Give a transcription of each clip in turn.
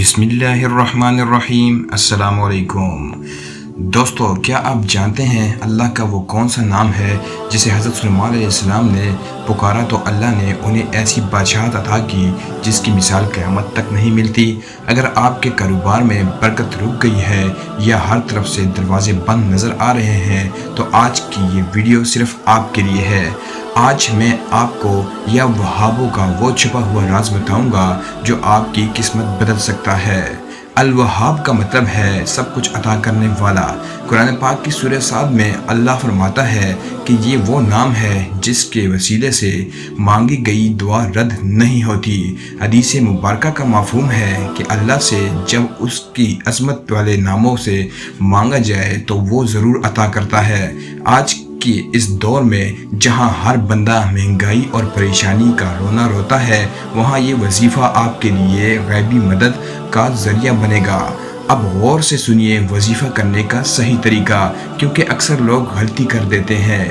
بسم اللہ الرحمن الرحیم۔ السلام علیکم دوستو، کیا آپ جانتے ہیں اللہ کا وہ کون سا نام ہے جسے حضرت سلیمان علیہ السلام نے پکارا تو اللہ نے انہیں ایسی بادشاہت عطا کی جس کی مثال قیامت تک نہیں ملتی؟ اگر آپ کے کاروبار میں برکت رک گئی ہے یا ہر طرف سے دروازے بند نظر آ رہے ہیں تو آج کی یہ ویڈیو صرف آپ کے لیے ہے۔ آج میں آپ کو یا وہابوں کا وہ چھپا ہوا راز بتاؤں گا جو آپ کی قسمت بدل سکتا ہے۔ الوہاب کا مطلب ہے سب کچھ عطا کرنے والا۔ قرآن پاک کی سورہ صاد میں اللہ فرماتا ہے کہ یہ وہ نام ہے جس کے وسیلے سے مانگی گئی دعا رد نہیں ہوتی۔ حدیث مبارکہ کا مفہوم ہے کہ اللہ سے جب اس کی عظمت والے ناموں سے مانگا جائے تو وہ ضرور عطا کرتا ہے۔ آج کہ اس دور میں جہاں ہر بندہ مہنگائی اور پریشانی کا رونا روتا ہے، وہاں یہ وظیفہ آپ کے لیے غیبی مدد کا ذریعہ بنے گا۔ اب غور سے سنیے وظیفہ کرنے کا صحیح طریقہ، کیونکہ اکثر لوگ غلطی کر دیتے ہیں۔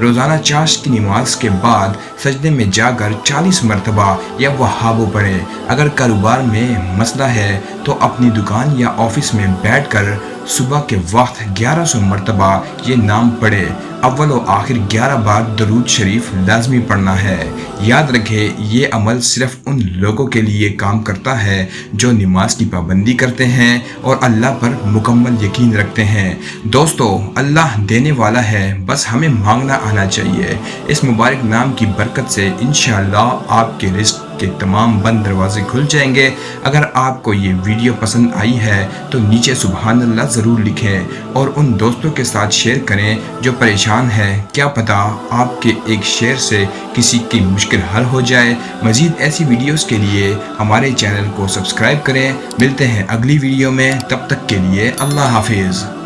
روزانہ چاشت کی نماز کے بعد سجدے میں جا کر 40 مرتبہ یا وہابو پڑھیں۔ اگر کاروبار میں مسئلہ ہے تو اپنی دکان یا آفس میں بیٹھ کر صبح کے وقت 1100 مرتبہ یہ نام پڑھے۔ اول و آخر 11 بار درود شریف لازمی پڑھنا ہے۔ یاد رکھیں، یہ عمل صرف ان لوگوں کے لیے کام کرتا ہے جو نماز کی پابندی کرتے ہیں اور اللہ پر مکمل یقین رکھتے ہیں۔ دوستو، اللہ دینے والا ہے، بس ہمیں مانگنا آنا چاہیے۔ اس مبارک نام کی برکت سے انشاءاللہ آپ کے رزق کے تمام بند دروازے کھل جائیں گے۔ اگر آپ کو یہ ویڈیو پسند آئی ہے تو نیچے سبحان اللہ ضرور لکھیں اور ان دوستوں کے ساتھ شیئر کریں جو پریشان ہیں۔ کیا پتہ آپ کے ایک شیئر سے کسی کی مشکل حل ہو جائے۔ مزید ایسی ویڈیوز کے لیے ہمارے چینل کو سبسکرائب کریں۔ ملتے ہیں اگلی ویڈیو میں، تب تک کے لیے اللہ حافظ۔